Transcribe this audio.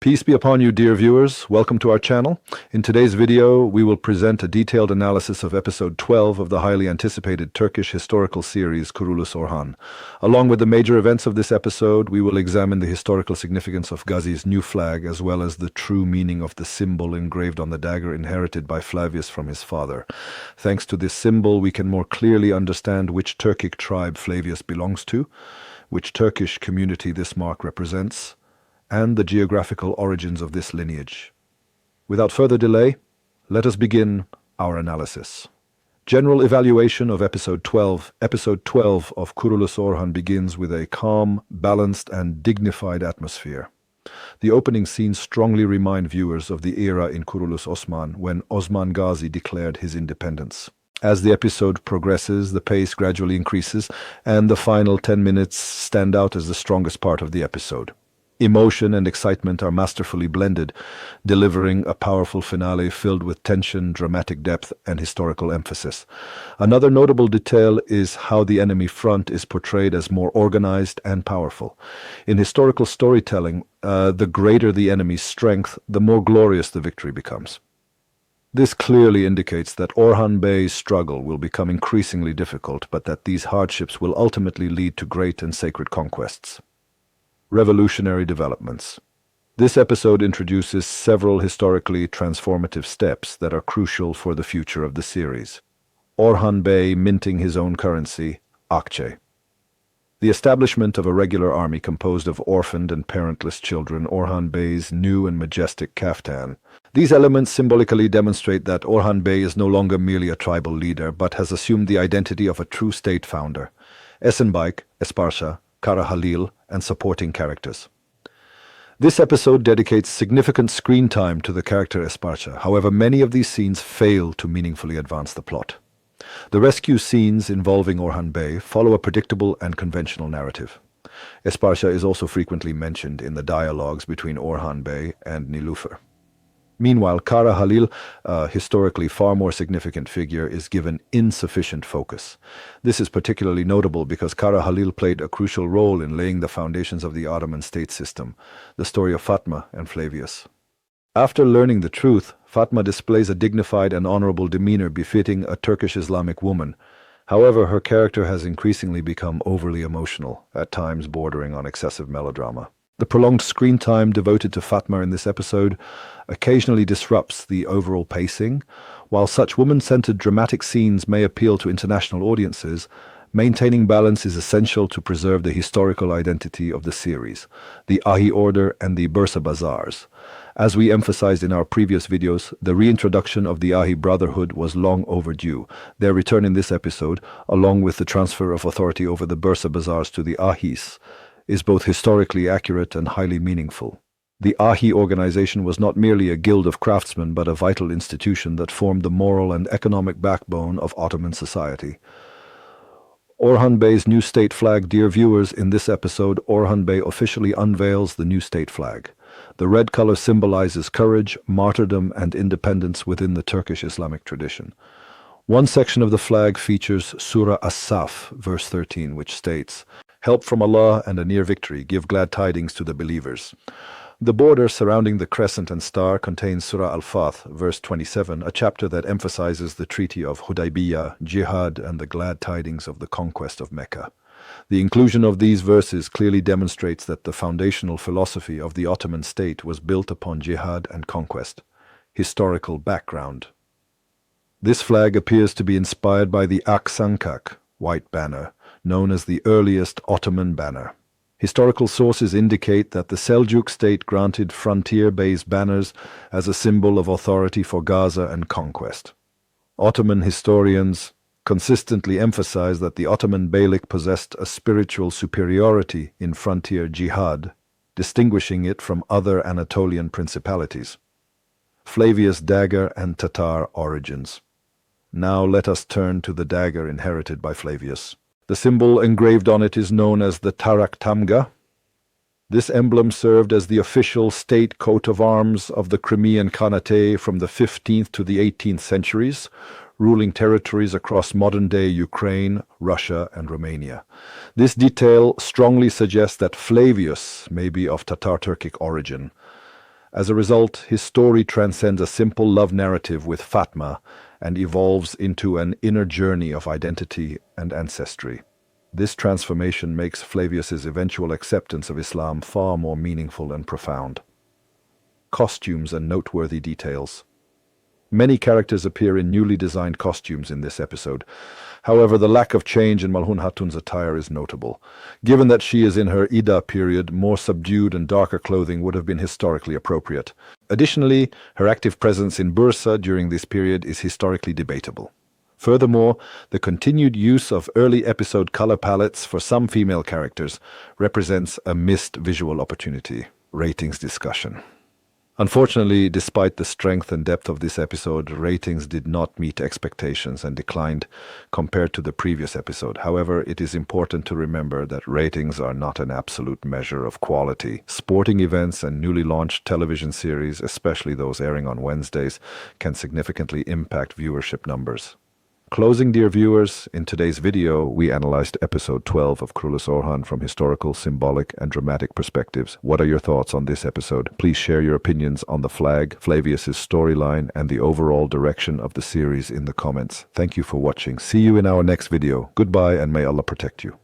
Peace be upon you, dear viewers. Welcome to our channel. In today's video, we will present a detailed analysis of episode 12 of the highly anticipated Turkish historical series Kurulus Orhan. Along with the major events of this episode, we will examine the historical significance of Ghazi's new flag as well as the true meaning of the symbol engraved on the dagger inherited by Flavius from his father. Thanks to this symbol, we can more clearly understand which Turkic tribe Flavius belongs to, which Turkish community this mark represents, and the geographical origins of this lineage. Without further delay, let us begin our analysis. General evaluation of Episode 12. Episode 12 of Kurulus Orhan begins with a calm, balanced, and dignified atmosphere. The opening scenes strongly remind viewers of the era in Kurulus Osman when Osman Ghazi declared his independence. As the episode progresses, the pace gradually increases, and the final 10 minutes stand out as the strongest part of the episode. Emotion and excitement are masterfully blended, delivering a powerful finale filled with tension, dramatic depth, and historical emphasis. Another notable detail is how the enemy front is portrayed as more organized and powerful. In historical storytelling, the greater the enemy's strength, the more glorious the victory becomes. This clearly indicates that Orhan Bey's struggle will become increasingly difficult, but that these hardships will ultimately lead to great and sacred conquests. Revolutionary developments. This episode introduces several historically transformative steps that are crucial for the future of the series. Orhan Bey minting his own currency, Akçe. The establishment of a regular army composed of orphaned and parentless children, Orhan Bey's new and majestic kaftan. These elements symbolically demonstrate that Orhan Bey is no longer merely a tribal leader, but has assumed the identity of a true state founder. Esenbike, Esparsha, Kara Halil, and supporting characters. This episode dedicates significant screen time to the character Esparsha. However, many of these scenes fail to meaningfully advance the plot. The rescue scenes involving Orhan Bey follow a predictable and conventional narrative. Esparsha is also frequently mentioned in the dialogues between Orhan Bey and Nilüfer. Meanwhile, Kara Halil, a historically far more significant figure, is given insufficient focus. This is particularly notable because Kara Halil played a crucial role in laying the foundations of the Ottoman state system, the story of Fatma and Flavius. After learning the truth, Fatma displays a dignified and honorable demeanor befitting a Turkish Islamic woman. However, her character has increasingly become overly emotional, at times bordering on excessive melodrama. The prolonged screen time devoted to Fatma in this episode occasionally disrupts the overall pacing. While such woman-centered dramatic scenes may appeal to international audiences, maintaining balance is essential to preserve the historical identity of the series, the Ahi Order and the Bursa Bazaars. As we emphasized in our previous videos, the reintroduction of the Ahi Brotherhood was long overdue. Their return in this episode, along with the transfer of authority over the Bursa Bazaars to the Ahis, is both historically accurate and highly meaningful. The Ahi organization was not merely a guild of craftsmen but a vital institution that formed the moral and economic backbone of Ottoman society. Orhan Bey's new state flag. Dear viewers, in this episode, Orhan Bey officially unveils the new state flag. The red color symbolizes courage, martyrdom, and independence within the Turkish Islamic tradition. One section of the flag features Surah As-Saf, verse 13, which states, "Help from Allah and a near victory, give glad tidings to the believers." The border surrounding the crescent and star contains Surah Al-Fath, verse 27, a chapter that emphasizes the Treaty of Hudaybiyah, jihad, and the glad tidings of the conquest of Mecca. The inclusion of these verses clearly demonstrates that the foundational philosophy of the Ottoman state was built upon jihad and conquest. Historical background. This flag appears to be inspired by the Aksankak, white banner, known as the earliest Ottoman banner. Historical sources indicate that the Seljuk state granted frontier-based banners as a symbol of authority for Gaza and conquest. Ottoman historians consistently emphasize that the Ottoman Beylik possessed a spiritual superiority in frontier jihad, distinguishing it from other Anatolian principalities. Flavius dagger and Tatar origins. Now let us turn to the dagger inherited by Flavius. The symbol engraved on it is known as the Tarak Tamga. This emblem served as the official state coat of arms of the Crimean Khanate from the 15th to the 18th centuries, ruling territories across modern-day Ukraine, Russia, and Romania. This detail strongly suggests that Flavius may be of Tatar-Turkic origin. As a result, his story transcends a simple love narrative with Fatma and evolves into an inner journey of identity and ancestry. This transformation makes Flavius's eventual acceptance of Islam far more meaningful and profound. Costumes and noteworthy details. Many characters appear in newly designed costumes in this episode. However, the lack of change in Malhun Hatun's attire is notable. Given that she is in her Ida period, more subdued and darker clothing would have been historically appropriate. Additionally, her active presence in Bursa during this period is historically debatable. Furthermore, the continued use of early episode color palettes for some female characters represents a missed visual opportunity. Ratings discussion. Unfortunately, despite the strength and depth of this episode, ratings did not meet expectations and declined compared to the previous episode. However, it is important to remember that ratings are not an absolute measure of quality. Sporting events and newly launched television series, especially those airing on Wednesdays, can significantly impact viewership numbers. Closing, dear viewers, in today's video, we analyzed episode 12 of Kurulus Warriors from historical, symbolic, and dramatic perspectives. What are your thoughts on this episode? Please share your opinions on the flag, Flavius's storyline, and the overall direction of the series in the comments. Thank you for watching. See you in our next video. Goodbye, and may Allah protect you.